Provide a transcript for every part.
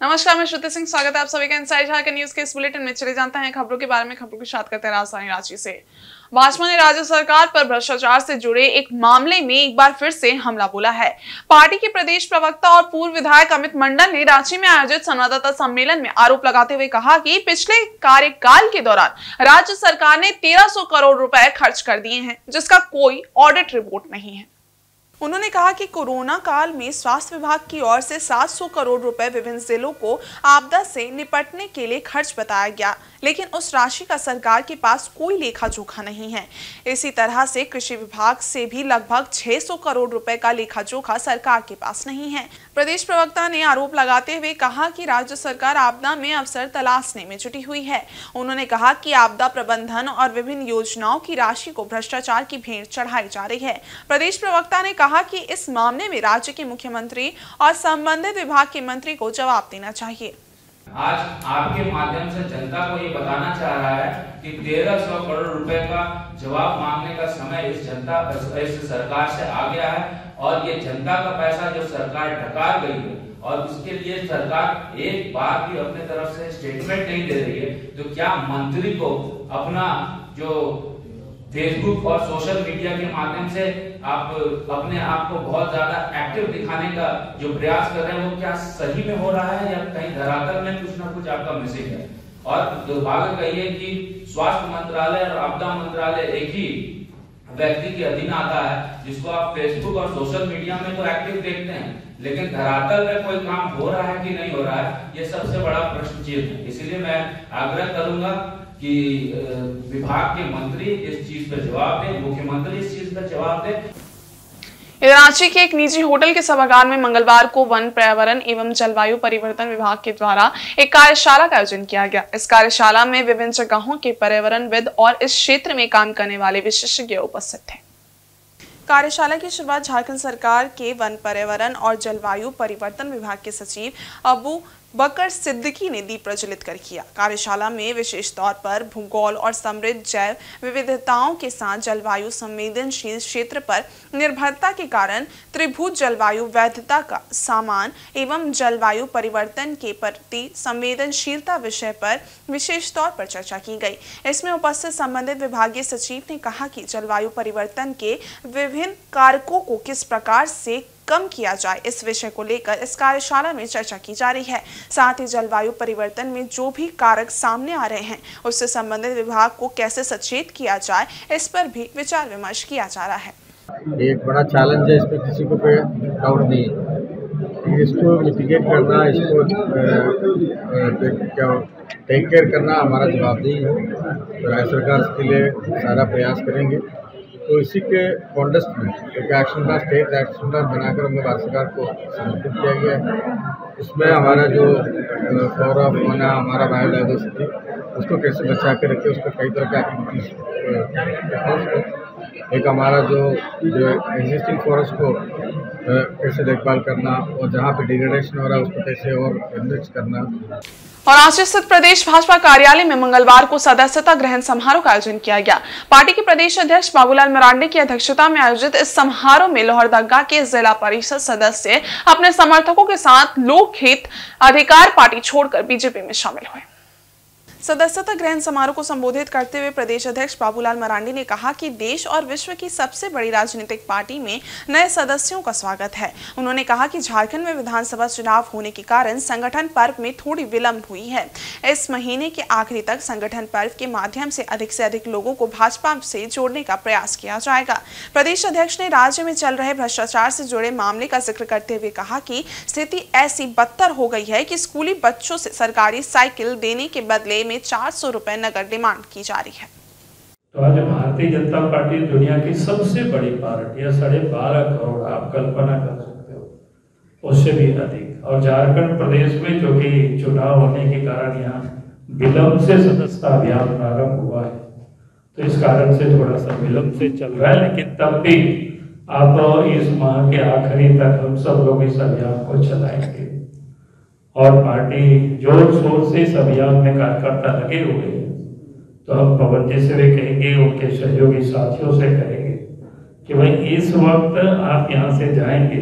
नमस्कार, मैं श्रुति सिंह। स्वागत है आप सभी का इनसाइड झारखंड न्यूज के इस बुलेटिन में। चले जानते हैं खबरों के बारे में। खबरों की शुरुआत करते हैं राजधानी रांची से। भाजपा ने राज्य सरकार पर भ्रष्टाचार से जुड़े एक मामले में एक बार फिर से हमला बोला है। पार्टी के प्रदेश प्रवक्ता और पूर्व विधायक अमित मंडल ने रांची में आयोजित संवाददाता सम्मेलन में आरोप लगाते हुए कहा कि पिछले कार्यकाल के दौरान राज्य सरकार ने 1300 करोड़ रुपए खर्च कर दिए हैं, जिसका कोई ऑडिट रिपोर्ट नहीं है। उन्होंने कहा कि कोरोना काल में स्वास्थ्य विभाग की ओर से 700 करोड़ रुपए विभिन्न जिलों को आपदा से निपटने के लिए खर्च बताया गया, लेकिन उस राशि का सरकार के पास कोई लेखा जोखा नहीं है। इसी तरह से कृषि विभाग से भी लगभग 600 करोड़ रुपए का लेखा जोखा सरकार के पास नहीं है। प्रदेश प्रवक्ता ने आरोप लगाते हुए कहा कि राज्य सरकार आपदा में अवसर तलाशने में जुटी हुई है। उन्होंने कहा कि आपदा प्रबंधन और विभिन्न योजनाओं की राशि को भ्रष्टाचार की भेंट चढ़ाई जा रही है। प्रदेश प्रवक्ता ने कहा कि इस मामले में राज्य के मुख्यमंत्री और संबंधित विभाग के मंत्री को जवाब देना चाहिए। आज आपके माध्यम से जनता को ये बताना चाह रहा है कि 1300 करोड़ रुपए का जवाब मांगने का समय इस सरकार से आ गया है और ये जनता का पैसा जो सरकार ढका गई है और उसके लिए सरकार एक बार भी अपने तरफ से स्टेटमेंट नहीं दे रही है। तो क्या मंत्री को अपना जो फेसबुक और सोशल मीडिया के माध्यम से आप अपने आप को बहुत ज्यादा एक्टिव दिखाने का जो प्रयास कर रहे हैं वो क्या सही में हो रहा है या कहीं धरातल में कुछ ना कुछ आपका मैसेज है? और दुर्भाग्य कहिए कि स्वास्थ्य मंत्रालय और आपदा मंत्रालय एक ही व्यक्ति के अधीन आता है, जिसको आप फेसबुक और सोशल मीडिया में तो एक्टिव देखते हैं, लेकिन धरातल में कोई काम हो रहा है कि नहीं हो रहा है, ये सबसे बड़ा प्रश्न चिन्ह है। इसलिए मैं आग्रह करूंगा कि विभाग के मंत्री इस चीज पर जवाब दें, मुख्यमंत्री इस चीज पर जवाब दें। रांची के एक निजी होटल के सभागार में मंगलवार को वन, पर्यावरण एवं जलवायु परिवर्तन विभाग के द्वारा एक कार्यशाला का आयोजन किया गया। इस कार्यशाला में विभिन्न जगहों के पर्यावरणविद और इस क्षेत्र में काम करने वाले विशेषज्ञ उपस्थित थे। कार्यशाला की शुरुआत झारखंड सरकार के वन, पर्यावरण और जलवायु परिवर्तन विभाग के सचिव अबू बकर सिद्दीकी ने दीप प्रज्वलित कर किया। कार्यशाला में विशेष तौर पर भूगोल और समृद्ध जैव विविधताओं के साथ जलवायु संवेदनशील क्षेत्र पर निर्भरता के कारण त्रिभुज जलवायु वैधता का सामान एवं जलवायु परिवर्तन के प्रति संवेदनशीलता विषय पर विशेष तौर पर चर्चा की गई। इसमें उपस्थित संबंधित विभागीय सचिव ने कहा कि जलवायु परिवर्तन के विभिन्न कारकों को किस प्रकार से कम किया जाए, इस विषय को लेकर इस कार्यशाला में चर्चा की जा रही है। साथ ही जलवायु परिवर्तन में जो भी कारक सामने आ रहे हैं उससे संबंधित विभाग को कैसे सचेत किया जाए, इस पर भी विचार विमर्श किया जा रहा है। एक बड़ा चैलेंज है, इसमें किसी को कोई डाउट नहीं है। इसको मिटिगेट करना, इसको टेक केयर करना हमारा जवाबदेही है। तो राज्य सरकार इसके लिए सारा प्रयास करेंगे। तो इसी के कॉन्टेस्ट में एक action plan, state action plan बनाकर हमने भारत सरकार को समर्पित किया गया है। इसमें हमारा जो फ्लोरा फौना, हमारा बायोडाइवर्सिटी, उसको कैसे बचा के रखें, उसका कई तरह के एक्टिविटीज, एक हमारा जो एग्जिस्टिंग फॉरेस्ट को कैसे देखभाल करना और जहाँ पे डिग्रेडेशन हो रहा है उसको कैसे और एनरिच करना। और रांची स्थित प्रदेश भाजपा कार्यालय में मंगलवार को सदस्यता ग्रहण समारोह का आयोजन किया गया। पार्टी के प्रदेश अध्यक्ष बाबूलाल मरांडी की अध्यक्षता में आयोजित इस समारोह में लोहरदगा के जिला परिषद सदस्य अपने समर्थकों के साथ लोक हित अधिकार पार्टी छोड़कर बीजेपी में शामिल हुए। सदस्यता ग्रहण समारोह को संबोधित करते हुए प्रदेश अध्यक्ष बाबूलाल मरांडी ने कहा कि देश और विश्व की सबसे बड़ी राजनीतिक पार्टी में नए सदस्यों का स्वागत है। उन्होंने कहा कि झारखंड में विधानसभा चुनाव होने के कारण संगठन पर्व में थोड़ी विलंब हुई है। इस महीने के आखिरी तक संगठन पर्व के माध्यम से अधिक लोगों को भाजपा से जोड़ने का प्रयास किया जाएगा। प्रदेश अध्यक्ष ने राज्य में चल रहे भ्रष्टाचार से जुड़े मामले का जिक्र करते हुए कहा कि स्थिति ऐसी बदतर हो गई है कि स्कूली बच्चों से सरकारी साइकिल देने के बदले में 400 रुपए नगद डिमांड की जा रही है। तो आज भारतीय जनता पार्टी दुनिया की सबसे बड़ी पार्टी है। 12.5 करोड़, आप कल्पना कर सकते हो, उससे भी अधिक। और झारखंड प्रदेश में जो कि चुनाव होने के कारण यहाँ विलंब से सदस्यता अभियान प्रारंभ हुआ है, तो इस कारण से थोड़ा सा विलंब से चल रहा है, लेकिन तब भी अब इस माह के आखिरी तक हम सब लोग इस अभियान को चलाएंगे और पार्टी जोर शोर से इस अभियान में कार्यकर्ता लगे हुए हैं। तो हम पवन जी से भी कहेंगे, उनके सहयोगी साथियों से कहेंगे कि भाई इस वक्त आप यहाँ से जाएंगे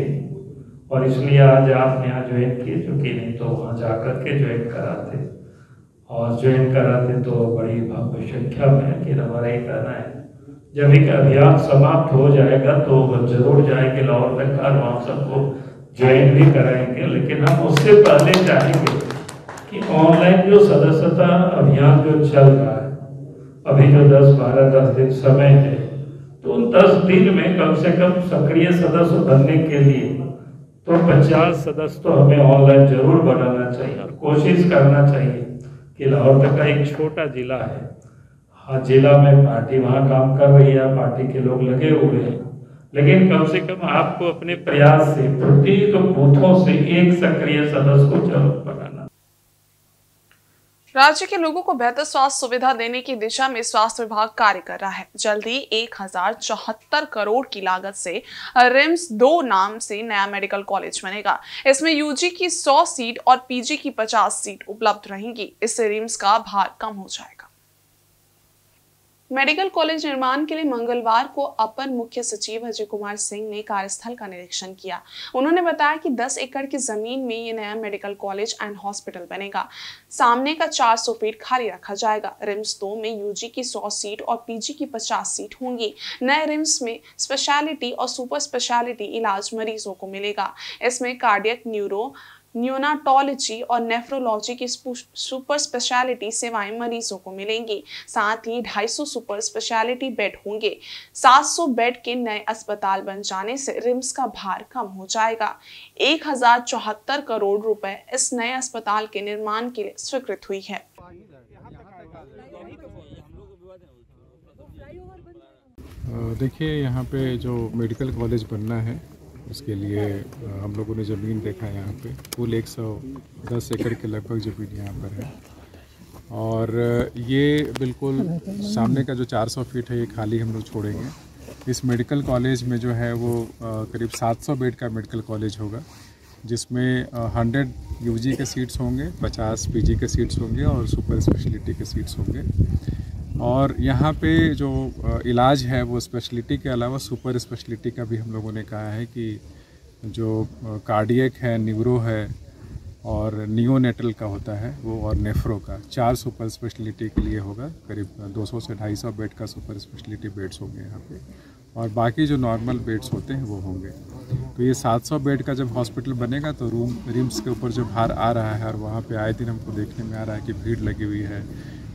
और इसलिए आज आपने यहाँ ज्वाइन किए, चूँकि नहीं तो वहाँ जाकर के ज्वाइन कराते, और ज्वाइन कराते तो बड़ी भव्य संख्या में। लेकिन हमारा ये कहना है जब एक अभियान समाप्त हो जाएगा तो जरूर जाएंगे लाहौर तक और वहाँ सबको ज्वाइन भी कराएंगे। लेकिन हम उससे पहले चाहेंगे कि ऑनलाइन जो सदस्यता अभियान जो चल रहा है, अभी जो 10 दिन समय है, तो उन 10 दिन में कम से कम सक्रिय सदस्य बनने के लिए तो 50 सदस्य तो हमें ऑनलाइन जरूर बनाना चाहिए। और कोशिश करना चाहिए कि लाहौर तक का एक छोटा जिला है, हर जिला में पार्टी वहाँ काम कर रही है, पार्टी के लोग लगे हुए हैं, लेकिन कम से कम आपको अपने प्रयास से प्रत्येक बूथों से एक सक्रिय सदस्य को जरूर बनाना। राज्य के लोगों को बेहतर स्वास्थ्य सुविधा देने की दिशा में स्वास्थ्य विभाग कार्य कर रहा है। जल्द ही 1074 करोड़ की लागत से रिम्स 2 नाम से नया मेडिकल कॉलेज बनेगा। इसमें यूजी की 100 सीट और पीजी की 50 सीट उपलब्ध रहेंगी। इससे रिम्स का भार कम हो जाएगा। मेडिकल कॉलेज निर्माण के लिए मंगलवार को अपर मुख्य सचिव अजय कुमार सिंह ने कार्यस्थल का निरीक्षण किया। उन्होंने बताया कि 10 एकड़ की जमीन में ये नया मेडिकल कॉलेज एंड हॉस्पिटल बनेगा। सामने का 400 फीट खाली रखा जाएगा। रिम्स 2 में यूजी की 100 सीट और पीजी की 50 सीट होंगी। नए रिम्स में स्पेशलिटी और सुपर स्पेशलिटी इलाज मरीजों को मिलेगा। इसमें कार्डियक, न्यूनाटोलॉजी और नेफ्रोलॉजी की सुपर स्पेशलिटी सेवाएं मरीजों को मिलेंगी। साथ ही 250 सुपर स्पेशलिटी बेड होंगे। 700 बेड के नए अस्पताल बन जाने से रिम्स का भार कम हो जाएगा। 1074 करोड़ रुपए इस नए अस्पताल के निर्माण के लिए स्वीकृत हुई है। देखिए, यहाँ पे जो मेडिकल कॉलेज बनना है उसके लिए हम लोगों ने ज़मीन देखा है। यहाँ पे कुल 110 एकड़ के लगभग ज़मीन यहाँ पर है, और ये बिल्कुल सामने का जो 400 फीट है ये खाली हम लोग छोड़ेंगे। इस मेडिकल कॉलेज में जो है वो करीब 700 बेड का मेडिकल कॉलेज होगा, जिसमें 100 यूजी के सीट्स होंगे, 50 पीजी के सीट्स होंगे और सुपर स्पेशलिटी के सीट्स होंगे। और यहाँ पे जो इलाज है वो स्पेशलिटी के अलावा सुपर स्पेशलिटी का भी हम लोगों ने कहा है कि जो कार्डियक है, न्यूरो है और नियोनेटल का होता है वो, और नेफ्रो का 4 सुपर स्पेशलिटी के लिए होगा। करीब 200 से 250 बेड का सुपर स्पेशलिटी बेड्स होंगे यहाँ पे, और बाकी जो नॉर्मल बेड्स होते हैं वो होंगे। तो ये 700 बेड का जब हॉस्पिटल बनेगा तो रिम्स के ऊपर जो भार आ रहा है, और वहाँ पे आए दिन हमको देखने में आ रहा है कि भीड़ लगी हुई है,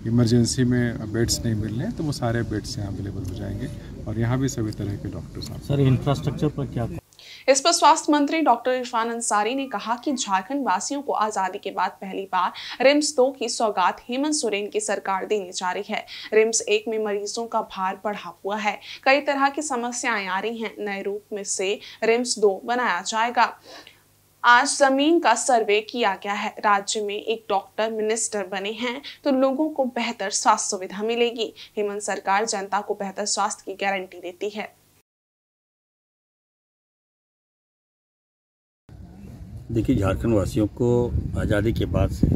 इमरजेंसी में बेड्स नहीं मिल रहे हैं, तो वो सारे बेड्स यहाँ अवेलेबल हो जाएंगे। और यहाँ भी सभी तरह के डॉक्टर्स हैं। सर, इंफ्रास्ट्रक्चर पर क्या? इस पर स्वास्थ्य मंत्री डॉक्टर इरफान अंसारी ने कहा कि झारखंड वासियों को आजादी के बाद पहली बार रिम्स 2 की सौगात हेमंत सोरेन की सरकार देने जा रही है। रिम्स 1 में मरीजों का भार बढ़ा हुआ है, कई तरह की समस्याएं आ रही हैं। नए रूप में से रिम्स 2 बनाया जाएगा। आज जमीन का सर्वे किया गया है। राज्य में एक डॉक्टर मिनिस्टर बने हैं तो लोगों को बेहतर स्वास्थ्य सुविधा मिलेगी। हेमंत सरकार जनता को बेहतर स्वास्थ्य की गारंटी देती है। देखिए, झारखंड वासियों को आज़ादी के बाद से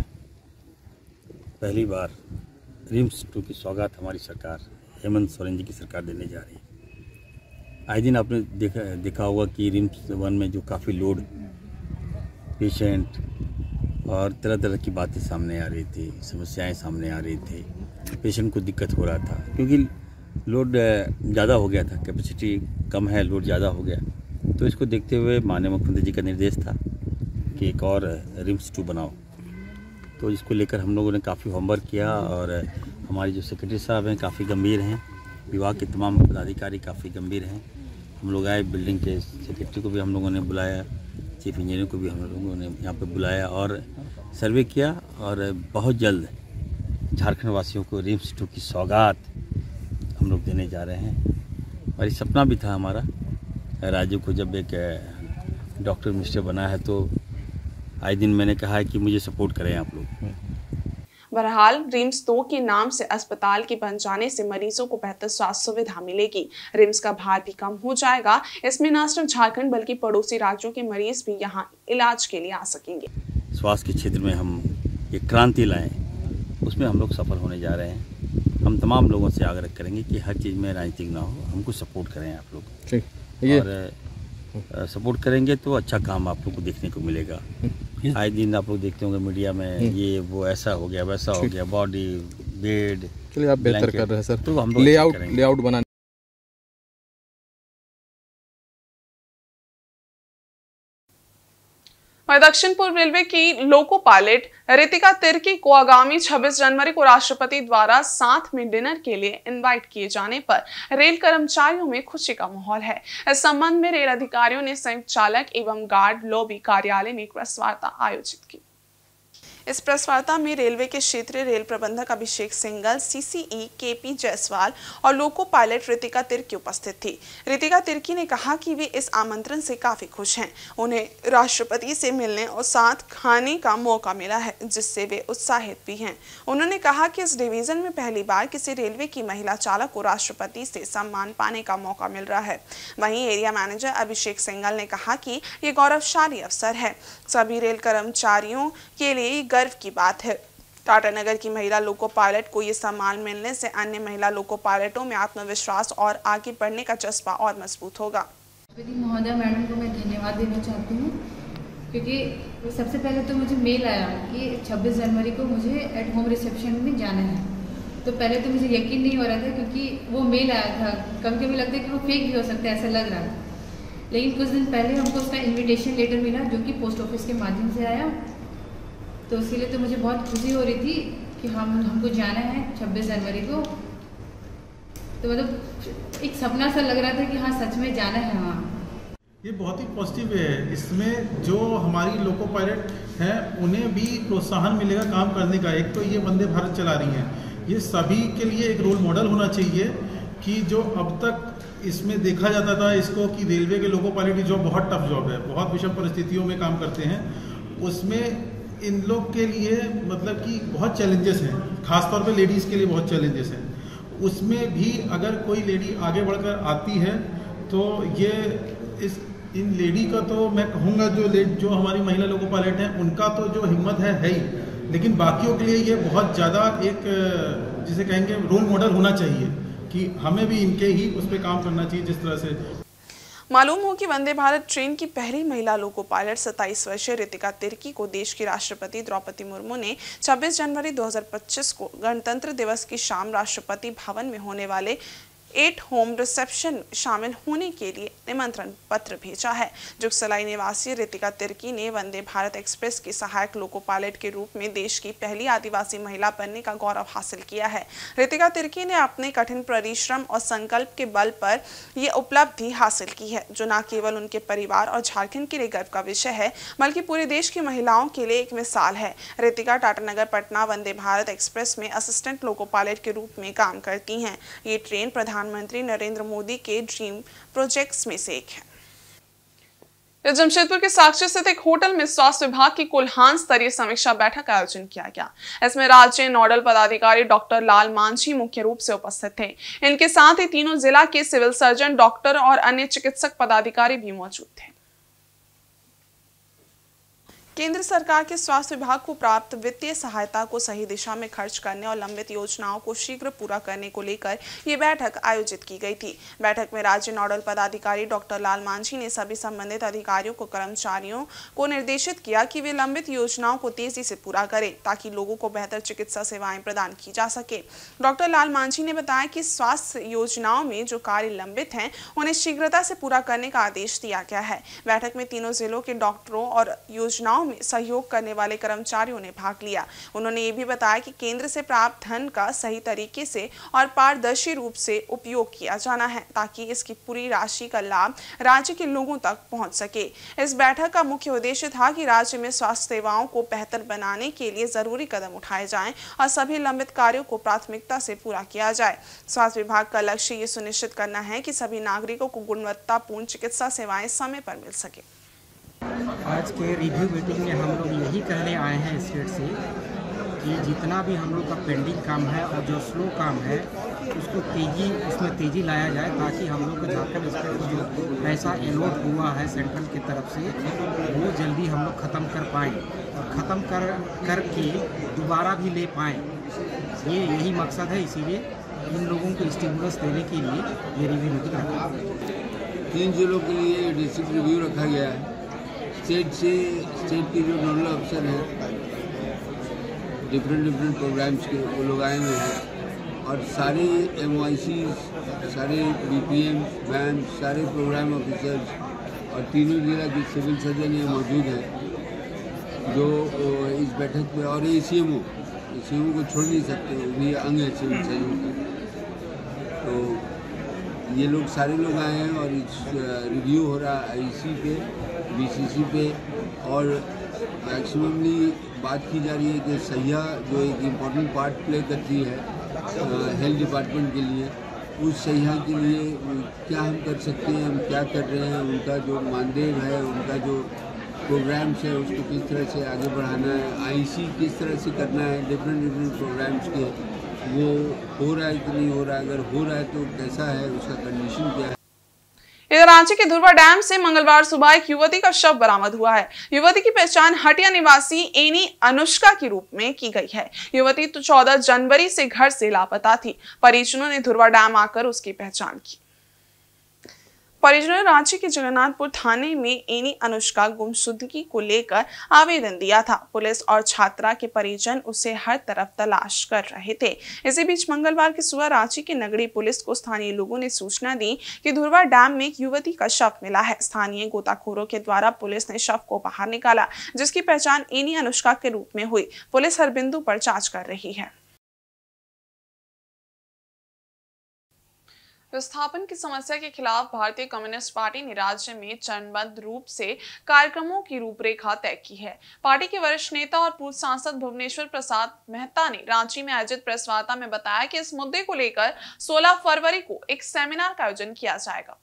पहली बार रिम्स 2 की सौगात हमारी सरकार हेमंत सोरेन जी की सरकार देने जा रही है। आए दिन आपने देखा होगा कि रिम्स 1 में जो काफ़ी लोड पेशेंट और तरह तरह की बातें सामने आ रही थी, समस्याएं सामने आ रही थी, पेशेंट को दिक्कत हो रहा था क्योंकि लोड ज़्यादा हो गया था, कैपेसिटी कम है, लोड ज़्यादा हो गया। तो इसको देखते हुए माननीय मुख्यमंत्री जी का निर्देश था कि एक और रिम्स 2 बनाओ। तो इसको लेकर हम लोगों ने काफ़ी होमवर्क किया, और हमारे जो सेक्रेटरी साहब हैं काफ़ी गंभीर हैं, विभाग के तमाम पदाधिकारी काफ़ी गंभीर हैं। हम लोग आए, बिल्डिंग के सेक्रेटरी को भी हम लोगों ने बुलाया, चीफ इंजीनियर को भी हम लोगों ने यहाँ पे बुलाया और सर्वे किया, और बहुत जल्द झारखंड वासियों को रिम्स 2 की सौगात हम लोग देने जा रहे हैं। और ये सपना भी था हमारा राज्य को, जब एक डॉक्टर मिनिस्टर बना है तो आए दिन मैंने कहा है कि मुझे सपोर्ट करें आप लोग। बहरहाल रिम्स 2 के नाम से अस्पताल के बन जाने से मरीजों को बेहतर स्वास्थ्य सुविधा मिलेगी। रिम्स का भार भी कम हो जाएगा। इसमें न सिर्फ झारखंड बल्कि पड़ोसी राज्यों के मरीज भी यहां इलाज के लिए आ सकेंगे। स्वास्थ्य के क्षेत्र में हम एक क्रांति लाएं, उसमें हम लोग सफल होने जा रहे हैं। हम तमाम लोगों से आग्रह करेंगे कि हर चीज़ में राजनीतिक ना हो, हमको सपोर्ट करें आप लोग। और सपोर्ट करेंगे तो अच्छा काम आप लोग को देखने को मिलेगा। आए दिन आप लोग देखते होंगे मीडिया में ये वो ऐसा हो गया वैसा हो गया, बॉडी बेड। चलिए आप बेहतर कर रहे हैं सर, तो हम लेआउट बनाने। वहीं दक्षिण पूर्व रेलवे की लोको पायलट रितिका तिर्की को आगामी 26 जनवरी को राष्ट्रपति द्वारा साथ में डिनर के लिए इनवाइट किए जाने पर रेल कर्मचारियों में खुशी का माहौल है। इस संबंध में रेल अधिकारियों ने संयुक्त चालक एवं गार्ड लॉबी कार्यालय में एक प्रेस वार्ता आयोजित की। इस प्रेस वार्ता में रेलवे के क्षेत्रीय रेल प्रबंधक अभिषेक सिंघल, सीसीई केपी जायसवाल और लोको पायलट रितिका तिर्की उपस्थित थी। रितिका तिर्की ने कहा कि वे इस आमंत्रण से काफी खुश हैं। उन्हें राष्ट्रपति से मिलने और साथ खाने का मौका मिला है, जिससे वे उत्साहित भी हैं। उन्होंने कहा कि इस डिवीजन में पहली बार किसी रेलवे की महिला चालक को राष्ट्रपति से सम्मान पाने का मौका मिल रहा है। वहीं एरिया मैनेजर अभिषेक सिंघल ने कहा कि ये गौरवशाली अवसर है, सभी रेल कर्मचारियों के लिए गर्व की बात है। टाटानगर की महिला लोको पायलट को ये सम्मान मिलने से अन्य महिला लोको पायलटों में आत्मविश्वास और आगे बढ़ने का जज्बा और मजबूत होगा। महोदय मैडम को मैं धन्यवाद देना चाहती हूँ, क्योंकि सबसे पहले तो मुझे मेल आया कि 26 जनवरी को मुझे एट होम रिसेप्शन में जाना है। तो पहले तो मुझे यकीन नहीं हो रहा था, क्योंकि वो मेल आया था। कभी कभी लगता है कि वो फेक भी हो सकता है, ऐसा लग रहा था। लेकिन कुछ दिन पहले हमको उसका इन्विटेशन लेटर मिला, जो कि पोस्ट ऑफिस के माध्यम से आया। तो इसीलिए तो मुझे बहुत खुशी हो रही थी कि हमको जाना है 26 जनवरी को। तो मतलब एक सपना सा लग रहा था कि हाँ सच में जाना है वहाँ। ये बहुत ही पॉजिटिव है। इसमें जो हमारी लोको पायलट हैं उन्हें भी प्रोत्साहन मिलेगा काम करने का। एक तो ये वंदे भारत चला रही हैं, ये सभी के लिए एक रोल मॉडल होना चाहिए कि जो अब तक इसमें देखा जाता था इसको कि रेलवे के लोको पायलट की जॉब बहुत टफ जॉब है, बहुत विषम परिस्थितियों में काम करते हैं, उसमें इन लोग के लिए मतलब कि बहुत चैलेंजेस हैं, खासतौर पे लेडीज़ के लिए बहुत चैलेंजेस हैं। उसमें भी अगर कोई लेडी आगे बढ़कर आती है तो ये इन लेडी का तो मैं कहूँगा जो हमारी महिला लोको पायलट हैं उनका तो जो हिम्मत है ही, लेकिन बाकियों के लिए ये बहुत ज़्यादा एक जिसे कहेंगे रोल मॉडल होना चाहिए कि हमें भी इनके ही उस पर काम करना चाहिए जिस तरह से। मालूम हो कि वंदे भारत ट्रेन की पहली महिला लोको पायलट 27 वर्षीय रितिका तिर्की को देश की राष्ट्रपति द्रौपदी मुर्मू ने 26 जनवरी 2025 को गणतंत्र दिवस की शाम राष्ट्रपति भवन में होने वाले 8 होम रिसेप्शन में शामिल होने के लिए निमंत्रण पत्र भेजा है। जुगसलाई निवासी रितिका तिर्की ने वंदे भारत एक्सप्रेस की सहायक लोको पायलट के रूप में देश की पहली आदिवासी महिला बनने का गौरव हासिल किया है। रितिका तिर्की ने अपने कठिन परिश्रम और संकल्प के बल पर यह उपलब्धि हासिल की है, जो न केवल उनके परिवार और झारखंड के लिए गर्व का विषय है, बल्कि पूरे देश की महिलाओं के लिए एक मिसाल है। रितिका टाटानगर पटना वंदे भारत एक्सप्रेस में असिस्टेंट लोको पायलट के रूप में काम करती हैं। ये ट्रेन प्रधानमंत्री नरेंद्र मोदी के ड्रीम प्रोजेक्ट्स में से एक है। जमशेदपुर के साक्षी स्थित एक होटल में स्वास्थ्य विभाग की कुल्हान स्तरीय समीक्षा बैठक का आयोजन किया गया। इसमें राज्य नोडल पदाधिकारी डॉक्टर लाल मांझी मुख्य रूप से उपस्थित थे। इनके साथ ही तीनों जिला के सिविल सर्जन, डॉक्टर और अन्य चिकित्सक पदाधिकारी भी मौजूद थे। केंद्र सरकार के स्वास्थ्य विभाग को प्राप्त वित्तीय सहायता को सही दिशा में खर्च करने और लंबित योजनाओं को शीघ्र पूरा करने को लेकर ये बैठक आयोजित की गई थी। बैठक में राज्य नोडल पदाधिकारी डॉक्टर लाल मांझी ने सभी संबंधित अधिकारियों को कर्मचारियों को निर्देशित किया कि वे लंबित योजनाओं को तेजी से पूरा करें, ताकि लोगों को बेहतर चिकित्सा सेवाएं प्रदान की जा सके। डॉक्टर लाल मांझी ने बताया कि स्वास्थ्य योजनाओं में जो कार्य लंबित हैं उन्हें शीघ्रता से पूरा करने का आदेश दिया गया है। बैठक में तीनों जिलों के डॉक्टरों और योजनाओं में सहयोग करने वाले कर्मचारियों ने भाग लिया। उन्होंने ये भी बताया कि केंद्र से प्राप्त धन का सही तरीके से और पारदर्शी रूप से उपयोग किया जाना है, ताकि इसकी पूरी राशि का लाभ राज्य के लोगों तक पहुंच सके। इस बैठक का मुख्य उद्देश्य था कि राज्य में स्वास्थ्य सेवाओं को बेहतर बनाने के लिए जरूरी कदम उठाए जाएं और सभी लंबित कार्यों को प्राथमिकता से पूरा किया जाए। स्वास्थ्य विभाग का लक्ष्य ये सुनिश्चित करना है कि सभी नागरिकों को गुणवत्तापूर्ण चिकित्सा सेवाएं समय पर मिल सके। आज के रिव्यू मीटिंग में हम लोग यही कहने आए हैं स्टेट से कि जितना भी हम लोग का पेंडिंग काम है और जो स्लो काम है उसको उसमें तेज़ी लाया जाए, ताकि हम लोग को झारखंड स्टेट को जो पैसा अलॉट हुआ है सेंट्रल की तरफ से वो जल्दी हम लोग ख़त्म कर पाएँ और ख़त्म करके दोबारा भी ले पाएँ। यही मकसद है। इसीलिए इन लोगों को स्टिमुलस देने के लिए ये रिव्यू मीटिंग रखा। 3 जिलों के लिए डिस्ट्रिक्ट रिव्यू रखा गया है। स्टेट के जो नोडल अफसर हैं डिफरेंट प्रोग्राम्स के, वो लोग आए हुए हैं और सारे MYC, सारे BPM, मैम, सारे प्रोग्राम ऑफिसर्स और तीनों जिला के सिविल सर्जन ये मौजूद हैं जो इस बैठक में, और ACMO को छोड़ नहीं सकते, वो भी अंग है सिविल सर्जन का। तो ये लोग सारे लोग आए हैं और इस रिव्यू हो रहा है IC पे, BCC पे, और मैक्सिममली बात की जा रही है कि सहिया जो एक इम्पॉर्टेंट पार्ट प्ले करती है हेल्थ डिपार्टमेंट के लिए, उस सहिया के लिए क्या हम कर सकते हैं, हम क्या कर रहे हैं, उनका जो मानदेय है, उनका जो प्रोग्राम्स है उसको किस तरह से आगे बढ़ाना है, IC किस तरह से करना है, डिफरेंट प्रोग्राम्स के, वो हो रहा है कि नहीं हो रहा है, अगर हो रहा है तो कैसा है, उसका कंडीशन क्या है। इधर रांची के धुर्वा डैम से मंगलवार सुबह एक युवती का शव बरामद हुआ है। युवती की पहचान हटिया निवासी एनी अनुष्का के रूप में की गई है। युवती 14 जनवरी से घर से लापता थी। परिजनों ने धुर्वा डैम आकर उसकी पहचान की। परिजनों ने रांची के जगन्नाथपुर थाने में एनी अनुष्का गुमशुदगी को लेकर आवेदन दिया था। पुलिस और छात्रा के परिजन उसे हर तरफ तलाश कर रहे थे। इसी बीच मंगलवार की सुबह रांची के नगरी पुलिस को स्थानीय लोगों ने सूचना दी कि धुर्वा डैम में एक युवती का शव मिला है। स्थानीय गोताखोरों के द्वारा पुलिस ने शव को बाहर निकाला, जिसकी पहचान एनी अनुष्का के रूप में हुई। पुलिस हर बिंदु पर जांच कर रही है। विस्थापन की समस्या के खिलाफ भारतीय कम्युनिस्ट पार्टी ने राज्य में चरणबद्ध रूप से कार्यक्रमों की रूपरेखा तय की है। पार्टी के वरिष्ठ नेता और पूर्व सांसद भुवनेश्वर प्रसाद मेहता ने रांची में आयोजित प्रेस वार्ता में बताया कि इस मुद्दे को लेकर 16 फरवरी को एक सेमिनार का आयोजन किया जाएगा।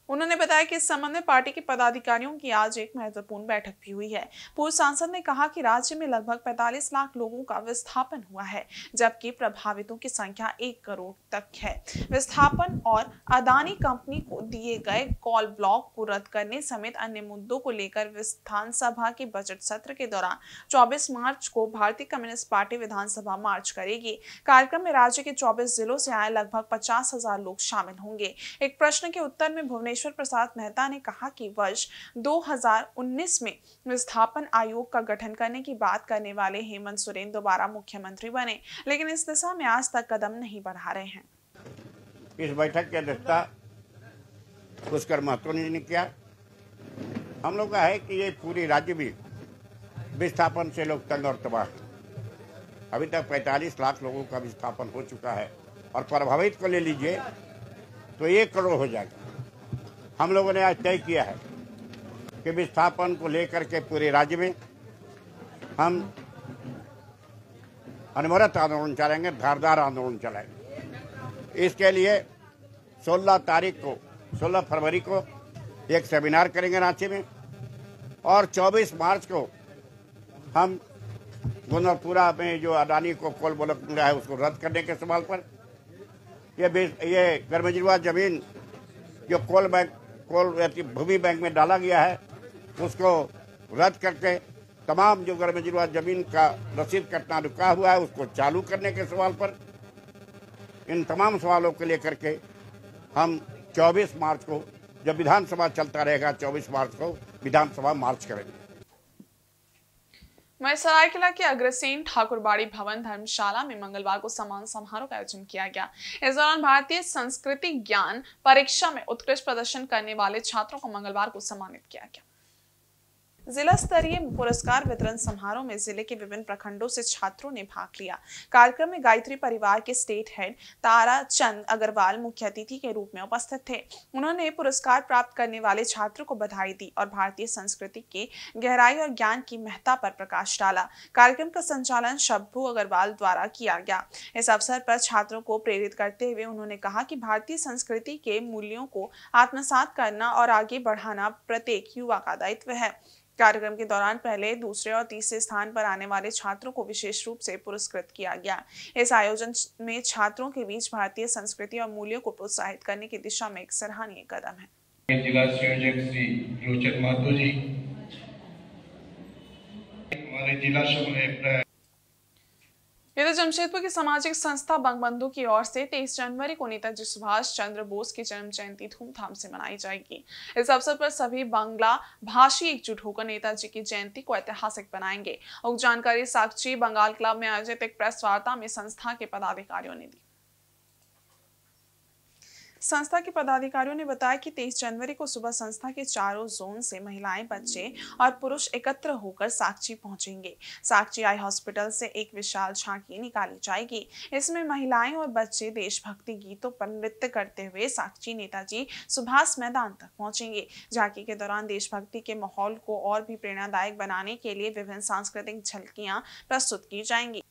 उन्होंने बताया कि इस संबंध में पार्टी के पदाधिकारियों की आज एक महत्वपूर्ण बैठक भी हुई है। पूर्व सांसद ने कहा कि राज्य में लगभग 45 लाख लोगों का विस्थापन हुआ है, जबकि प्रभावितों की संख्या 1 करोड़ तक है। विस्थापन और अदानी कंपनी को दिए गए कॉल ब्लॉक को रद्द करने समेत अन्य मुद्दों को लेकर विधानसभा के बजट सत्र के दौरान 24 मार्च को भारतीय कम्युनिस्ट पार्टी विधानसभा मार्च करेगी। कार्यक्रम में राज्य के 24 जिलों से आए लगभग 50,000 लोग शामिल होंगे। एक प्रश्न के उत्तर में भुवनेश्वर प्रसाद मेहता ने कहा कि वर्ष 2019 में विस्थापन आयोग का गठन करने की बात करने वाले हेमंत सोरेन दोबारा मुख्यमंत्री बने, लेकिन इस दिशा में आज तक कदम नहीं बढ़ा रहे हैं। इस बैठक की अध्यक्षता पुष्कर महतो ने किया। हम लोग का है कि ये पूरी राज्य में विस्थापन से लोग तंग और तबाह। अभी तक 45 लाख लोगों का विस्थापन हो चुका है और प्रभावित को ले लीजिए तो 1 करोड़ हो जाएगा। हम लोगों ने आज तय किया है कि विस्थापन को लेकर के पूरे राज्य में हम अनवरत आंदोलन चलाएंगे, धारदार आंदोलन चलाएंगे। इसके लिए 16 फरवरी को एक सेमिनार करेंगे रांची में और 24 मार्च को हम गुंदरपुरा में जो अडानी को कोल ब्लॉक मिला है उसको रद्द करने के सवाल पर ये गर्मजूआ जमीन जो भूमि बैंक में डाला गया है उसको रद्द करके तमाम जो गर्मजूआ जमीन का रसीद कटना रुका हुआ है उसको चालू करने के सवाल पर, इन तमाम सवालों को लेकर के हम 24 मार्च को जब विधानसभा चलता रहेगा 24 मार्च को विधानसभा मार्च करेंगे। वहीं सरायकेला के अग्रसेन ठाकुरबाड़ी भवन धर्मशाला में मंगलवार को सम्मान समारोह का आयोजन किया गया। इस दौरान भारतीय संस्कृति ज्ञान परीक्षा में उत्कृष्ट प्रदर्शन करने वाले छात्रों को मंगलवार को सम्मानित किया गया। जिला स्तरीय पुरस्कार वितरण समारोह में जिले के विभिन्न प्रखंडों से छात्रों ने भाग लिया। कार्यक्रम में गायत्री परिवार के स्टेट हेड तारा चंद अग्रवाल मुख्य अतिथि के रूप में उपस्थित थे। उन्होंने पुरस्कार प्राप्त करने वाले छात्रों को बधाई दी और भारतीय संस्कृति की गहराई और ज्ञान की महत्ता पर प्रकाश डाला। कार्यक्रम का संचालन शंभू अग्रवाल द्वारा किया गया। इस अवसर पर छात्रों को प्रेरित करते हुए उन्होंने कहा कि भारतीय संस्कृति के मूल्यों को आत्मसात करना और आगे बढ़ाना प्रत्येक युवा का दायित्व है। कार्यक्रम के दौरान पहले, दूसरे और तीसरे स्थान पर आने वाले छात्रों को विशेष रूप से पुरस्कृत किया गया। इस आयोजन में छात्रों के बीच भारतीय संस्कृति और मूल्यों को प्रोत्साहित करने की दिशा में एक सराहनीय कदम है। जिला संयोजक श्री रोचक महतो जी, हमारे जिला समन्वय इधर जमशेदपुर की सामाजिक संस्था बंगबंधु की ओर से 23 जनवरी को नेताजी सुभाष चंद्र बोस की जन्म जयंती धूमधाम से मनाई जाएगी। इस अवसर पर सभी बांग्ला भाषी एकजुट होकर नेताजी की जयंती को ऐतिहासिक बनाएंगे। उक्त जानकारी साक्षी बंगाल क्लब में आयोजित एक प्रेस वार्ता में संस्था के पदाधिकारियों ने दी। संस्था के पदाधिकारियों ने बताया कि 23 जनवरी को सुबह संस्था के चारों जोन से महिलाएं, बच्चे और पुरुष एकत्र होकर साक्षी पहुंचेंगे। साक्षी आई हॉस्पिटल से एक विशाल झांकी निकाली जाएगी। इसमें महिलाएं और बच्चे देशभक्ति गीतों पर नृत्य करते हुए साक्षी नेताजी सुभाष मैदान तक पहुंचेंगे। झांकी के दौरान देशभक्ति के माहौल को और भी प्रेरणादायक बनाने के लिए विभिन्न सांस्कृतिक झलकियां प्रस्तुत की जाएंगी।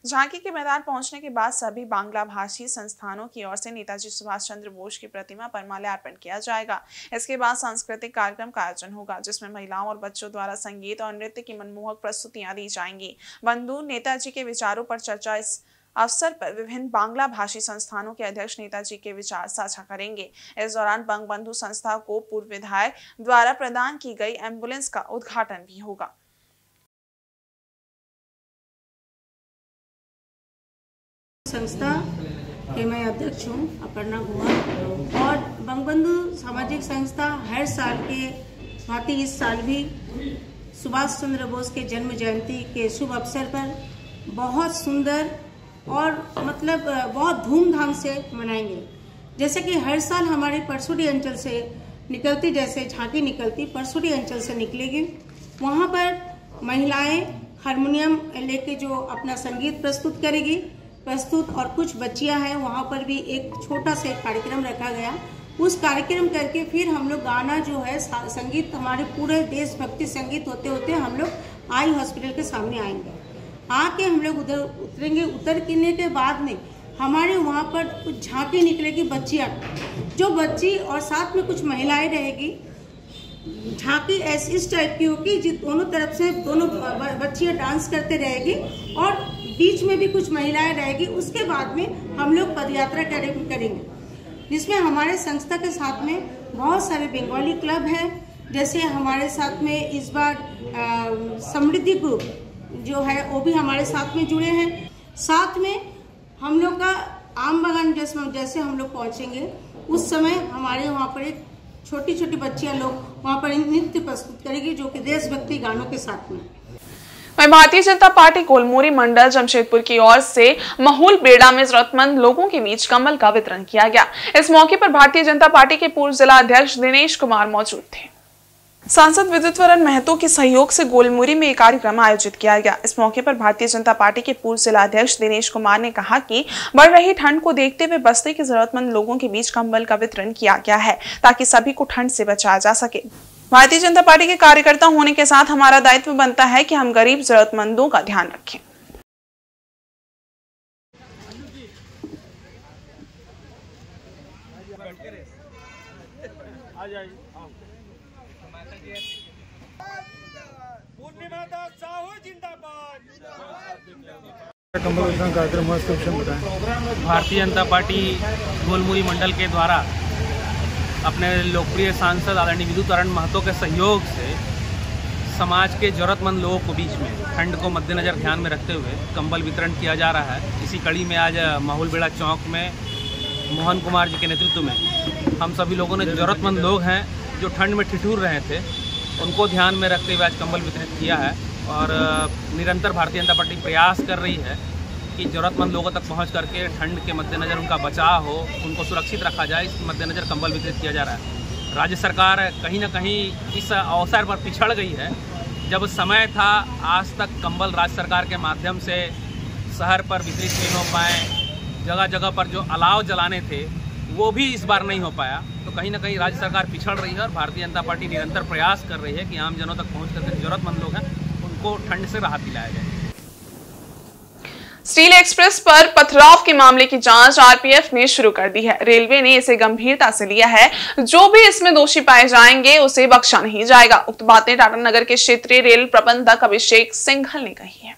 झांकी के मैदान पहुंचने के बाद सभी बांग्ला भाषी संस्थानों की ओर से नेताजी सुभाष चंद्र बोस की प्रतिमा पर माल्यार्पण किया जाएगा। इसके बाद सांस्कृतिक कार्यक्रम का आयोजन होगा, जिसमें महिलाओं और बच्चों द्वारा संगीत और नृत्य की मनमोहक प्रस्तुतियां दी जाएंगी। बंधु नेताजी के विचारों पर चर्चा इस अवसर पर विभिन्न बांग्ला भाषी संस्थानों के अध्यक्ष नेताजी के विचार साझा करेंगे। इस दौरान बंगबंधु संस्था को पूर्व विधायक द्वारा प्रदान की गई एम्बुलेंस का उद्घाटन भी होगा। संस्था के मैं अध्यक्ष हूँ अपर्णा गुहा, और बंगबंधु सामाजिक संस्था हर साल के भांति इस साल भी सुभाष चंद्र बोस के जन्म जयंती के शुभ अवसर पर बहुत सुंदर और बहुत धूमधाम से मनाएंगे। जैसे कि हर साल हमारे परसुडी अंचल से निकलती, जैसे झांकी निकलती परसुडी अंचल से निकलेगी, वहाँ पर महिलाएं हारमोनियम लेके जो अपना संगीत प्रस्तुत और कुछ बच्चियां हैं, वहाँ पर भी एक छोटा सा कार्यक्रम रखा गया। उस कार्यक्रम करके फिर हम लोग गाना जो है संगीत, हमारे पूरे देशभक्ति संगीत होते होते हम लोग आई हॉस्पिटल के सामने आएंगे। आके हम लोग उधर उतरेंगे। उतरने के बाद में हमारे वहाँ पर कुछ झांकी निकलेगी बच्चियाँ, जो बच्ची और साथ में कुछ महिलाएं रहेगी। झांकी ऐसी इस टाइप की होगी जिस दोनों तरफ से दोनों बच्चियाँ डांस करते रहेगी और बीच में भी कुछ महिलाएं रहेगी। उसके बाद में हम लोग पदयात्रा करेंगे, जिसमें हमारे संस्था के साथ में बहुत सारे बंगाली क्लब हैं। जैसे हमारे साथ में इस बार समृद्धि ग्रुप जो है वो भी हमारे साथ में जुड़े हैं। साथ में हम लोग का आम बागान जैसे हम लोग पहुंचेंगे, उस समय हमारे वहाँ पर एक छोटी छोटी बच्चियां लोग वहाँ पर नृत्य प्रस्तुत करेगी, जो कि देशभक्ति गानों के साथ में। भारतीय जनता पार्टी गोलमुरी मंडल जमशेदपुर की ओर से महूल बेड़ा में जरूरतमंद लोगों के बीच कंबल का वितरण किया गया। इस मौके पर भारतीय जनता पार्टी के पूर्व जिला अध्यक्ष दिनेश कुमार मौजूद थे। सांसद विद्युतवरण महतो के सहयोग से गोलमुरी में एक कार्यक्रम आयोजित किया गया। इस मौके पर भारतीय जनता पार्टी के पूर्व जिला अध्यक्ष दिनेश कुमार ने कहा कि बढ़ रही ठंड को देखते हुए बस्ती के जरूरतमंद लोगों के बीच कंबल का वितरण किया गया है, ताकि सभी को ठंड से बचाया जा सके। भारतीय जनता पार्टी के कार्यकर्ता होने के साथ हमारा दायित्व बनता है कि हम गरीब जरूरतमंदों का ध्यान रखें। भारतीय जनता पार्टी गोलमुरी मंडल के द्वारा अपने लोकप्रिय सांसद आदरणीय विद्युतवरण महतो के सहयोग से समाज के जरूरतमंद लोगों को बीच में ठंड को मद्देनजर ध्यान में रखते हुए कंबल वितरण किया जा रहा है। इसी कड़ी में आज महूलबेड़ा चौक में मोहन कुमार जी के नेतृत्व में हम सभी लोगों ने जरूरतमंद लोग हैं जो ठंड में ठिठुर रहे थे, उनको ध्यान में रखते हुए आज कंबल वितरित किया है। और निरंतर भारतीय जनता पार्टी प्रयास कर रही है कि जरूरतमंद लोगों तक पहुंच करके ठंड के मद्देनज़र उनका बचाव हो, उनको सुरक्षित रखा जाए। इस मद्देनज़र कंबल वितरित किया जा रहा है। राज्य सरकार कहीं ना कहीं इस अवसर पर पिछड़ गई है। जब समय था आज तक कंबल राज्य सरकार के माध्यम से शहर पर वितरित नहीं हो पाए, जगह जगह पर जो अलाव जलाने थे वो भी इस बार नहीं हो पाया। तो कहीं ना कहीं राज्य सरकार पिछड़ रही है और भारतीय जनता पार्टी निरंतर प्रयास कर रही है कि आम जनों तक पहुँच करके जरूरतमंद लोग हैं उनको ठंड से राहत दिलाया जाए। स्टील एक्सप्रेस पर पथराव के मामले की जांच आरपीएफ ने शुरू कर दी है। रेलवे ने इसे गंभीरता से लिया है। जो भी इसमें दोषी पाए जाएंगे उसे बख्शा नहीं जाएगा। उक्त बातें टाटानगर के क्षेत्रीय रेल प्रबंधक अभिषेक सिंघल ने कही है।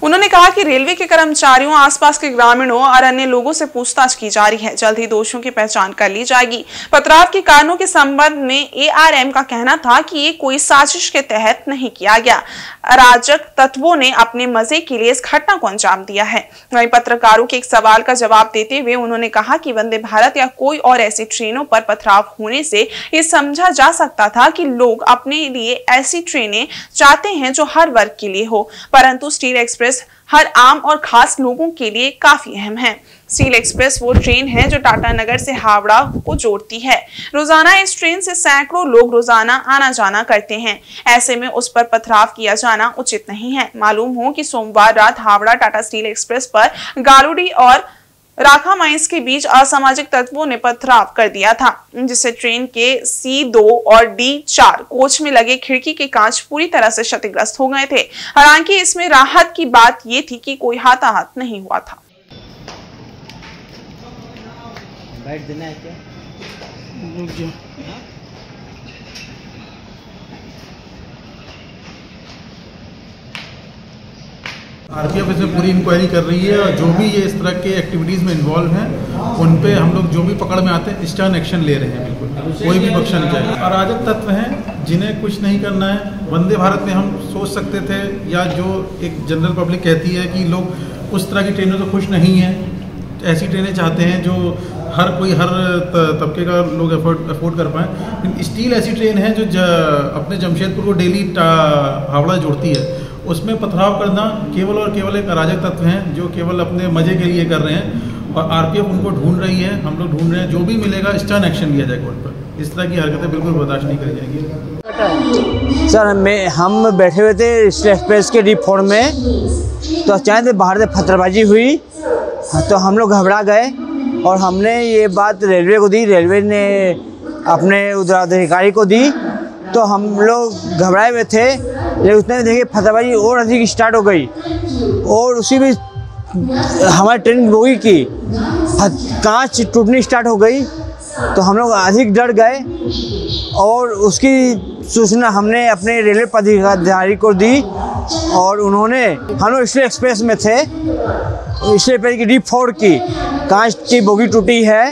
उन्होंने कहा कि रेलवे के कर्मचारियों, आसपास के ग्रामीणों और अन्य लोगों से पूछताछ की जा रही है। जल्द ही दोषियों की पहचान कर ली जाएगी। पथराव के कारणों के संबंध में ARM का कहना था कि ये कोई साजिश के तहत नहीं किया गया। अराजक तत्वों ने अपने मजे के लिए इस घटना को अंजाम दिया है। वहीं पत्रकारों के एक सवाल का जवाब देते हुए उन्होंने कहा कि वंदे भारत या कोई और ऐसी ट्रेनों पर पथराव होने से ये समझा जा सकता था कि लोग अपने लिए ऐसी ट्रेनें चाहते हैं जो हर वर्ग के लिए हो, परंतु स्टील एक्सप्रेस हर आम और खास लोगों के लिए काफी अहम है। स्टील एक्सप्रेस वो ट्रेन है जो टाटानगर से हावड़ा को जोड़ती है। रोजाना इस ट्रेन से सैकड़ों लोग रोजाना आना जाना करते हैं। ऐसे में उस पर पथराव किया जाना उचित नहीं है। मालूम हो कि सोमवार रात हावड़ा टाटा स्टील एक्सप्रेस पर गालुडी और राखा माइंस के बीच असामाजिक तत्वों ने पथराव कर दिया था, जिससे ट्रेन के C2 और D4 कोच में लगे खिड़की के कांच पूरी तरह से क्षतिग्रस्त हो गए थे। हालांकि इसमें राहत की बात यह थी कि कोई हताहत नहीं हुआ था। बैठ देना है क्या? RPF इसमें पूरी इंक्वायरी कर रही है और जो भी ये इस तरह के एक्टिविटीज़ में इन्वॉल्व हैं उन पे हम लोग जो भी पकड़ में आते हैं स्टर्न एक्शन ले रहे हैं। बिल्कुल कोई भी बख्शा नहीं जाएगा। अराजक तत्व हैं जिन्हें कुछ नहीं करना है। वंदे भारत में हम सोच सकते थे, या जो एक जनरल पब्लिक कहती है कि लोग उस तरह की ट्रेनों से खुश नहीं हैं, ऐसी ट्रेनें चाहते हैं जो हर तबके का लोग अफोर्ड कर पाएँ। लेकिन स्टील ऐसी ट्रेन है जो अपने जमशेदपुर को डेली हावड़ा जोड़ती है। उसमें पथराव करना केवल और केवल एक अराजक तत्व हैं जो केवल अपने मजे के लिए कर रहे हैं और RPF उनको ढूंढ रही है, हम लोग ढूंढ रहे हैं। जो भी मिलेगा स्टर्न एक्शन लिया जाएगा उन पर। इस तरह की हरकतें बिल्कुल बर्दाश्त नहीं करी जाएंगी। सर हम बैठे हुए थे एक्सप्रेस के D4 में, तो अचानक बाहर से पत्थरबाजी हुई तो हम लोग घबरा गए और हमने ये बात रेलवे को दी। रेलवे ने अपने उत्तराधिकारी को दी तो हम लोग घबराए हुए थे। लेकिन उसने देखे पत्थरबाजी और अधिक स्टार्ट हो गई और उसी में हमारी ट्रेन बोगी की कांच टूटनी स्टार्ट हो गई तो हम लोग अधिक डर गए और उसकी सूचना हमने अपने रेलवे पदाधिकारी को दी और उन्होंने, हम लोग स्टील एक्सप्रेस में थे, स्टील एक्सप्रेस की D4 की कांच की बोगी टूटी है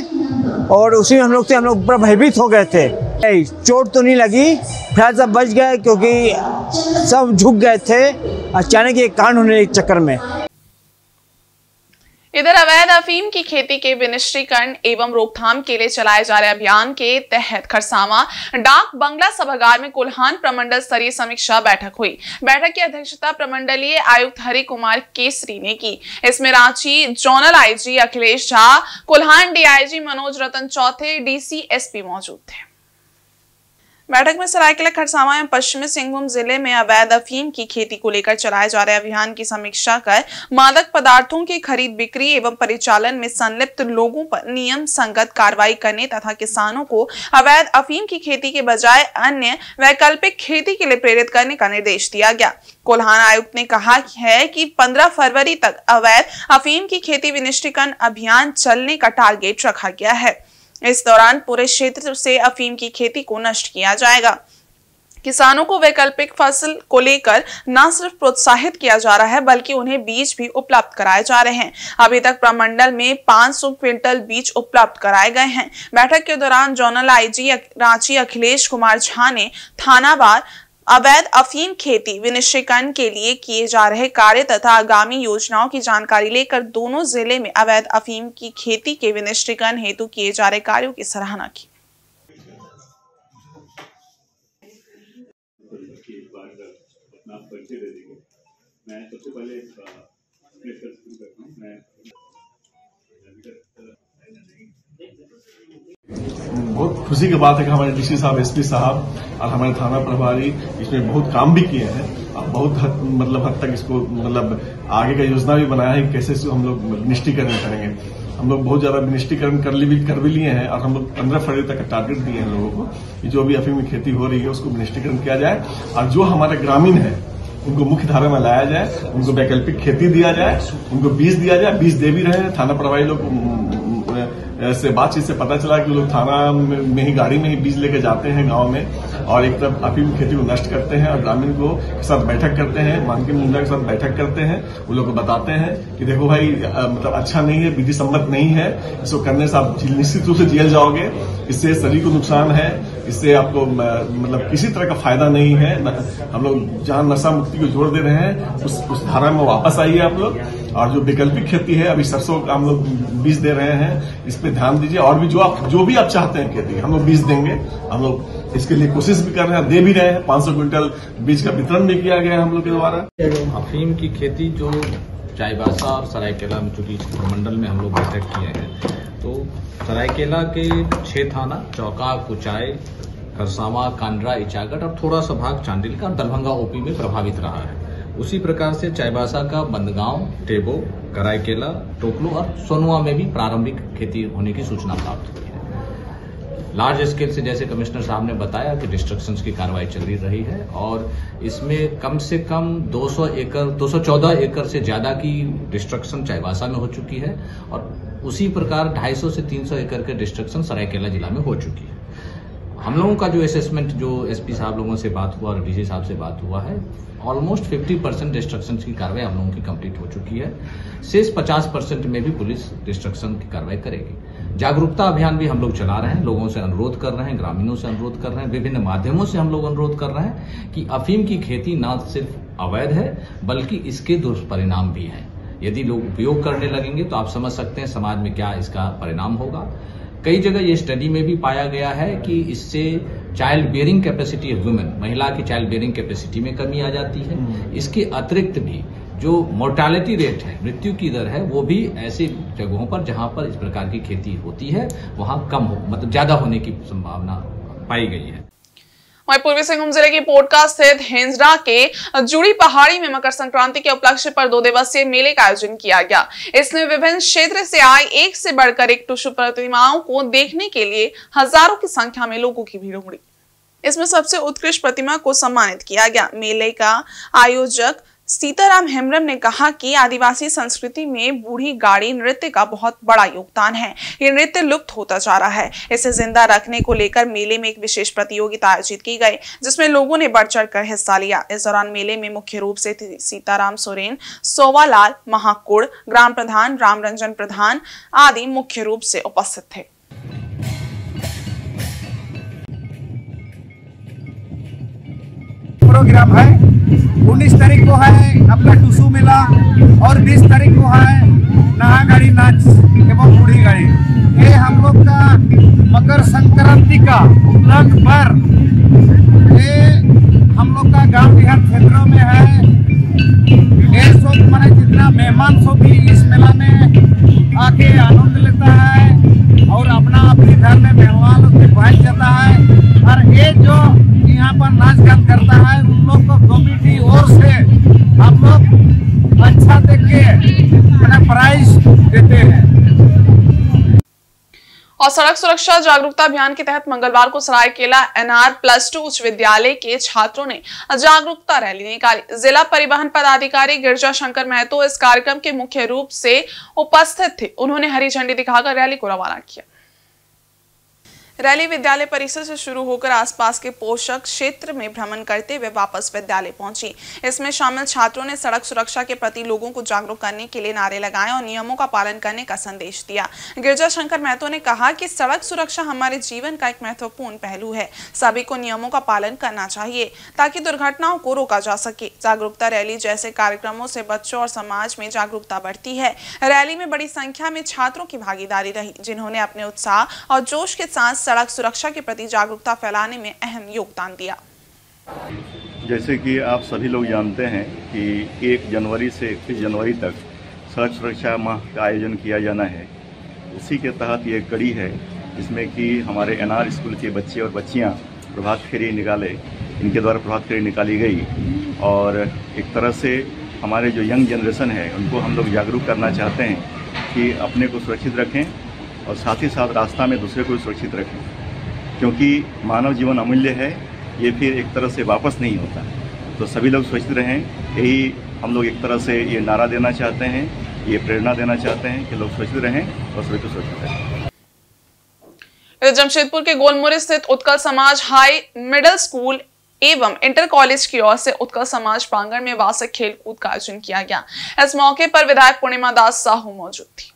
और उसी में हम लोग पूरा भयभीत हो गए थे। चोट तो नहीं लगी, फिर सब बच गए क्योंकि सब झुक गए थे अचानक ये कांड होने के चक्कर में। इधर अवैध अफीम की खेती के विनिष्टीकरण एवं रोकथाम के लिए चलाए जा रहे अभियान के तहत खरसावां डाक बंगला सभागार में कोल्हान प्रमंडल स्तरीय समीक्षा बैठक हुई। बैठक की अध्यक्षता प्रमंडलीय आयुक्त हरि कुमार केसरी ने की। इसमें Ranchi zonal IG Akhilesh Jha, Kolhan DIG Manoj Ratan Chothe, DC SP मौजूद थे। बैठक में सरायकेला खरसावां एवं पश्चिमी सिंहभूम जिले में अवैध अफीम की खेती को लेकर चलाए जा रहे अभियान की समीक्षा कर मादक पदार्थों की खरीद बिक्री एवं परिचालन में संलिप्त लोगों पर नियम संगत कार्रवाई करने तथा किसानों को अवैध अफीम की खेती के बजाय अन्य वैकल्पिक खेती के लिए प्रेरित करने का निर्देश दिया गया। कोल्हान आयुक्त ने कहा है कि 15 फरवरी तक अवैध अफीम की खेती विनिष्टीकरण अभियान चलने का टारगेट रखा गया है। इस दौरान पूरे क्षेत्र से अफीम की खेती को नष्ट किया जाएगा। किसानों को वैकल्पिक फसल को लेकर न सिर्फ प्रोत्साहित किया जा रहा है बल्कि उन्हें बीज भी उपलब्ध कराए जा रहे हैं। अभी तक प्रमंडल में 500 क्विंटल बीज उपलब्ध कराए गए हैं। बैठक के दौरान जोनल IG रांची अखिलेश कुमार झा ने थानावार अवैध अफीम खेती विनिष्टीकरण के लिए किए जा रहे कार्य तथा आगामी योजनाओं की जानकारी लेकर दोनों जिले में अवैध अफीम की खेती के विनिष्टीकरण हेतु किए जा रहे कार्यों की सराहना की। बहुत खुशी की बात है कि हमारे DC साहब, SP साहब और हमारे थाना प्रभारी इसमें बहुत काम भी किए हैं और बहुत हद तक इसको आगे का योजना भी बनाया है कि कैसे इसको हम लोग विनिष्टीकरण करेंगे। हम लोग बहुत ज्यादा विनिष्टीकरण कर भी लिए हैं और हम लोग 15 फरवरी तक टारगेट दिए हैं लोगों को कि जो भी अफीम की खेती हो रही है उसको विनिष्टीकरण किया जाए और जो हमारे ग्रामीण है उनको मुख्य धारा में लाया जाए, उनको वैकल्पिक खेती दिया जाए, उनको बीज दिया जाए। बीज दे भी रहे हैं, थाना प्रभारी लोग से बातचीत से पता चला कि लोग थाना में ही गाड़ी में ही बीज लेके जाते हैं गांव में और एक तरफ अफीम खेती को नष्ट करते हैं और ग्रामीण को के साथ बैठक करते हैं, मानकीन मुंडा के साथ बैठक करते हैं। वो लोग को बताते हैं कि देखो भाई मतलब अच्छा नहीं है, विधि सम्मत नहीं है, इसको करने से आप निश्चित रूप से जेल जाओगे, इससे शरीर को नुकसान है, इससे आपको मतलब किसी तरह का फायदा नहीं है। हम लोग जहां नशा मुक्ति को जोड़ दे रहे हैं उस धारा में वापस आइए आप लोग। और जो वैकल्पिक खेती है, अभी सरसों का हम लोग बीज दे रहे हैं, इस पे ध्यान दीजिए। और भी जो भी आप चाहते हैं खेती, हम लोग बीज देंगे। हम लोग इसके लिए कोशिश भी कर रहे हैं, दे भी रहे हैं। 500 क्विंटल बीज का वितरण भी किया गया है हम लोग के द्वारा। अफीम की खेती जो चाईबासा और सरायकेला में, चूंकि मंडल में हम लोग बैठक किए हैं, तो सरायकेला के 6 थाना चौका, कुचाई, खरसावा, कांड्रा, इचागढ़ और थोड़ा सा भाग चांडिल का और दरभंगा ओपी में प्रभावित रहा है। उसी प्रकार से चाईबासा का बंदगांव, टेबो, कराईकेला, टोकलो और सोनुआ में भी प्रारंभिक खेती होने की सूचना प्राप्त हुई है। लार्ज स्केल से जैसे कमिश्नर साहब ने बताया कि डिस्ट्रक्शन की कार्रवाई चल रही है और इसमें कम से कम 214 एकड़ से ज्यादा की डिस्ट्रक्शन चाईबासा में हो चुकी है और उसी प्रकार 250 से 300 एकड़ के डिस्ट्रक्शन सरायकेला जिला में हो चुकी है। हम लोगों का जो असेसमेंट, जो एसपी साहब लोगों से बात हुआ और डीसी साहब से बात हुआ है, ऑलमोस्ट 50% डिस्ट्रक्शन की कार्रवाई हम लोगों की कंप्लीट हो चुकी है। शेष 50% में भी पुलिस डिस्ट्रक्शन की कार्रवाई करेगी। जागरूकता अभियान भी हम लोग चला रहे हैं, लोगों से अनुरोध कर रहे हैं, ग्रामीणों से अनुरोध कर रहे हैं, विभिन्न माध्यमों से हम लोग अनुरोध कर रहे हैं कि अफीम की खेती न सिर्फ अवैध है बल्कि इसके दुष्परिणाम भी हैं। यदि लोग उपयोग करने लगेंगे तो आप समझ सकते हैं समाज में क्या इसका परिणाम होगा। कई जगह ये स्टडी में भी पाया गया है कि इससे child bearing capacity of women, महिला की चाइल्ड बेयरिंग कैपेसिटी में कमी आ जाती है। इसके अतिरिक्त भी जो मोर्टालिटी रेट है, मृत्यु की दर है, वो भी ऐसी जगहों पर जहां पर इस प्रकार की खेती होती है वहां कम हो, मतलब ज्यादा होने की संभावना पाई गई है। वहीं पूर्वी सिंहभूम जिले की पोटका स्थित हिंजरा के जुड़ी पहाड़ी में मकर संक्रांति के उपलक्ष्य पर 2 दिवसीय मेले का आयोजन किया गया। इसमें विभिन्न क्षेत्र से आए एक से बढ़कर एक टुसु प्रतिमाओं को देखने के लिए हजारों की संख्या में लोगों की भीड़ उमड़ी। इसमें सबसे उत्कृष्ट प्रतिमा को सम्मानित किया गया। मेले का आयोजक सीताराम हेम्ब्रम ने कहा कि आदिवासी संस्कृति में बूढ़ी गाड़ी नृत्य का बहुत बड़ा योगदान है। ये नृत्य लुप्त होता जा रहा है, इसे जिंदा रखने को लेकर मेले में एक विशेष प्रतियोगिता आयोजित की गई जिसमें लोगों ने बढ़ चढ़कर हिस्सा लिया। इस दौरान मेले में मुख्य रूप से सीताराम सोरेन, सोवालाल महाकुड़, ग्राम प्रधान रामरंजन प्रधान आदि मुख्य रूप से उपस्थित थे। प्रोग्राम है 19 तारीख को है अपना टुसु मेला और 20 तारीख को है नहा गाड़ी नाच एवं बूढ़ी गाड़ी। ये हम लोग का मकर संक्रांति का उपलक्ष्य पर ये हम लोग का गांव देहात क्षेत्रों में है। ये सब माने जितना मेहमान सब भी इस मेला में आके आनंद लेता है और अपने घर में मेहमान लोग के पहुंच जाता है। और ये जो यहाँ पर नाच गान करता है उन लोग को कमेटी ओर से हम लोग अच्छा देख के प्राइज देते हैं। और सड़क सुरक्षा जागरूकता अभियान के तहत मंगलवार को सरायकेला NR+2 उच्च विद्यालय के छात्रों ने जागरूकता रैली निकाली। जिला परिवहन पदाधिकारी गिरजा शंकर महतो इस कार्यक्रम के मुख्य रूप से उपस्थित थे। उन्होंने हरी झंडी दिखाकर रैली को रवाना किया। रैली विद्यालय परिसर से शुरू होकर आसपास के पोषक क्षेत्र में भ्रमण करते हुए वापस विद्यालय पहुंची। इसमें शामिल छात्रों ने सड़क सुरक्षा के प्रति लोगों को जागरूक करने के लिए नारे लगाए और नियमों का पालन करने का संदेश दिया। गिरजा शंकर महतो ने कहा कि सड़क सुरक्षा हमारे जीवन का एक महत्वपूर्ण पहलू है। सभी को नियमों का पालन करना चाहिए ताकि दुर्घटनाओं को रोका जा सके। जागरूकता रैली जैसे कार्यक्रमों से बच्चों और समाज में जागरूकता बढ़ती है। रैली में बड़ी संख्या में छात्रों की भागीदारी रही, जिन्होंने अपने उत्साह और जोश के साथ सड़क सुरक्षा के प्रति जागरूकता फैलाने में अहम योगदान दिया। जैसे कि आप सभी लोग जानते हैं कि 1 जनवरी से 31 जनवरी तक सड़क सुरक्षा माह का आयोजन किया जाना है। उसी के तहत ये कड़ी है जिसमें कि हमारे NR स्कूल के बच्चे और बच्चियां प्रभात फेरी निकाले, इनके द्वारा प्रभात फेरी निकाली गई और एक तरह से हमारे जो यंग जनरेशन है उनको हम लोग जागरूक करना चाहते हैं कि अपने को सुरक्षित रखें और साथ ही साथ रास्ता में दूसरे को भी सुरक्षित रखें, क्योंकि मानव जीवन अमूल्य है, ये फिर एक तरह से वापस नहीं होता। तो सभी लोग सुरक्षित रहें, यही हम लोग एक तरह से ये नारा देना चाहते हैं, ये प्रेरणा देना चाहते हैं कि लोग सुरक्षित रहें और सभी को सुरक्षित रहें। जमशेदपुर के गोलमुरी स्थित उत्कल समाज हाई मिडिल स्कूल एवं इंटर कॉलेज की ओर से उत्कल समाज प्रांगण में वार्षिक खेल कूद का आयोजन किया गया। इस मौके पर विधायक पूर्णिमा दास साहू मौजूद थी।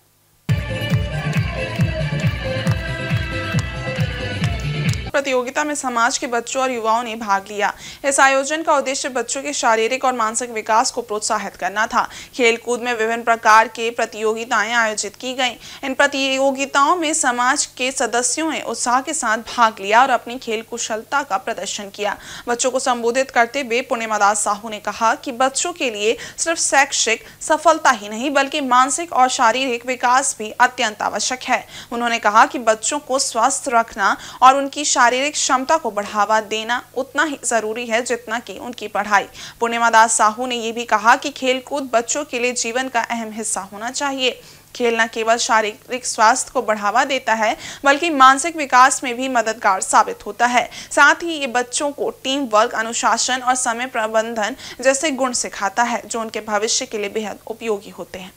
प्रतियोगिता में समाज के बच्चों और युवाओं ने भाग लिया। इस आयोजन का उद्देश्य बच्चों के शारीरिक और मानसिक विकास को प्रोत्साहित करना था। खेल कूद में विभिन्न प्रकार के प्रतियोगिताएं आयोजित की गईं। इन प्रतियोगिताओं में समाज के सदस्यों ने उत्साह के साथ भाग लिया और अपनी खेल कुशलता का प्रदर्शन किया। बच्चों को संबोधित करते हुए पूर्णिमा दास साहू ने कहा कि बच्चों के लिए सिर्फ शैक्षिक सफलता ही नहीं बल्कि मानसिक और शारीरिक विकास भी अत्यंत आवश्यक है। उन्होंने कहा कि बच्चों को स्वस्थ रखना और उनकी शारीरिक क्षमता को बढ़ावा देना उतना ही जरूरी है जितना कि उनकी पढ़ाई। पूर्णिमा दास साहू ने यह भी कहा कि खेलकूद बच्चों के लिए जीवन का अहम हिस्सा होना चाहिए। खेल न केवल शारीरिक स्वास्थ्य को बढ़ावा देता है बल्कि मानसिक विकास में भी मददगार साबित होता है। साथ ही ये बच्चों को टीम वर्क, अनुशासन और समय प्रबंधन जैसे गुण सिखाता है जो उनके भविष्य के लिए बेहद उपयोगी होते हैं।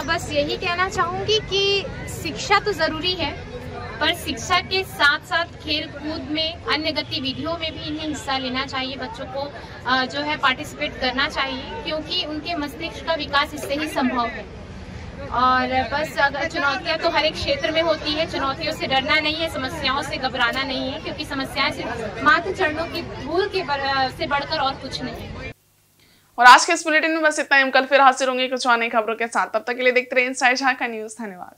बस यही कहना चाहूंगी कि शिक्षा तो जरूरी है पर शिक्षा के साथ साथ खेल कूद में अन्य गतिविधियों में भी इन्हें हिस्सा लेना चाहिए। बच्चों को जो है पार्टिसिपेट करना चाहिए क्योंकि उनके मस्तिष्क का विकास इससे ही संभव है। और बस अगर चुनौतियां तो हर एक क्षेत्र में होती है, चुनौतियों से डरना नहीं है, समस्याओं से घबराना नहीं है क्योंकि समस्याएं सिर्फ मात्र चरणों की धूल के से बढ़कर और कुछ नहीं। और आज के इस बुलेटिन में बस इतना ही। हम कल फिर हाजिर होंगे कुछ और नई खबरों के साथ। तब तक के लिए देखते रहिए इनसाइड झारखंड न्यूज। धन्यवाद।